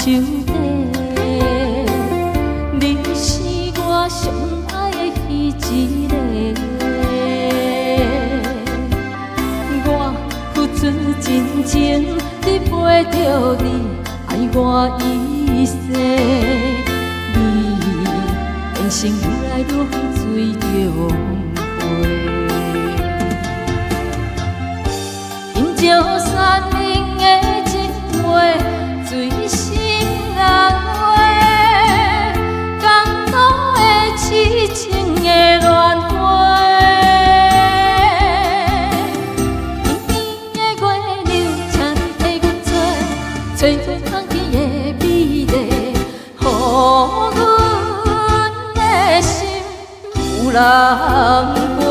手底，你是我上爱的彼一个。我付出真情，你陪着你，爱我一世。你变成愈来愈水中花，因照山林的一回。 水心人话，江岛的痴情的乱花，绵绵的月流，请你替阮找，找出放天的美丽，予阮的心有人陪。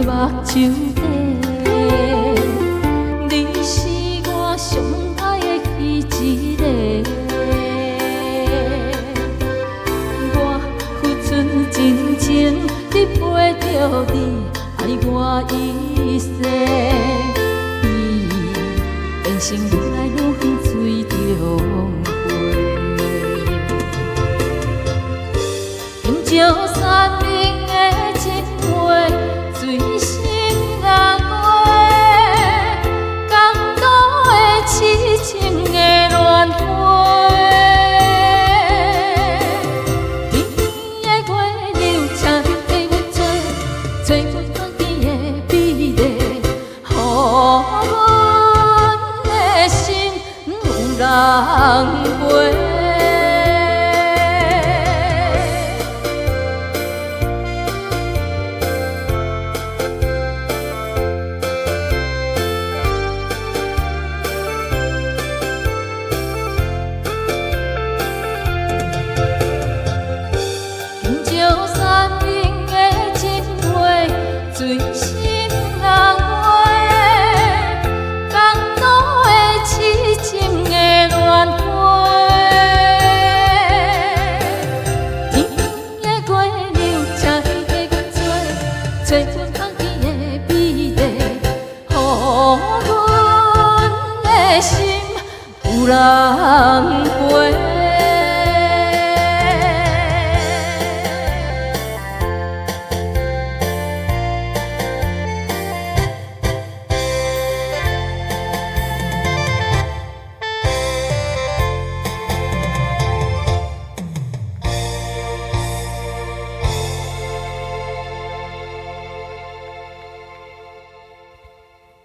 目睭底，你是我上爱的彼一个。我付出真情，你陪着你，爱我一世。你变成愈来愈远水中花，因照山林的一回。 水心人话，江岛的痴情的乱花，绵绵的月流，请你替阮找，找出放天的美丽，予阮的心有人陪。 水心人话，江岛的痴情的乱花，绵绵的月流，请你替阮找，找出放天的美丽，予阮的心有人陪。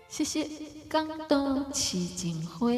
谢谢，江岛痴情花。